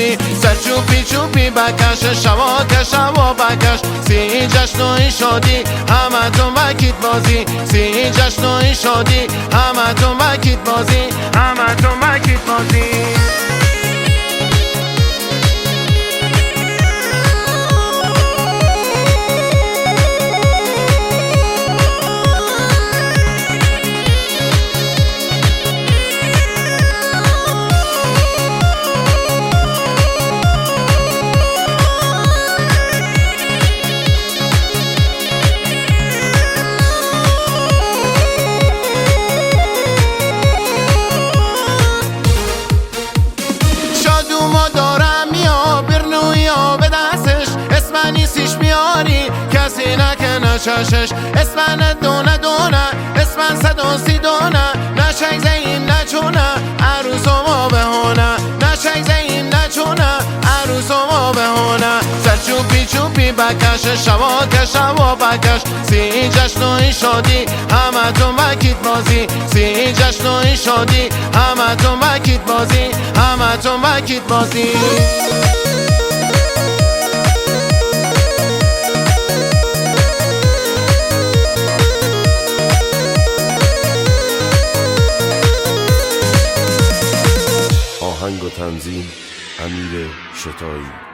شادی سر چوبی چوبی بکش شواکش شوا بکش سی جشن و این شادی همه تو مکید بازی سی جشن و این شادی همه تو مکید بازی همه تو مکید بازی کسی نکنه چشش اسمن دونه دونه اسمن 130 دونه نشک زیم نچونه عروس ما بهونه نشک زیم نچونه عروس ما بهونه سر چوبی چوبی بکش شواکش شوا بکش سی جشن و این شادی همه تو مکید بازی سی جشن و این شادی همه تو مکید بازی همه تو مکید بازی آهنگ و تنظیم امیر شتایی.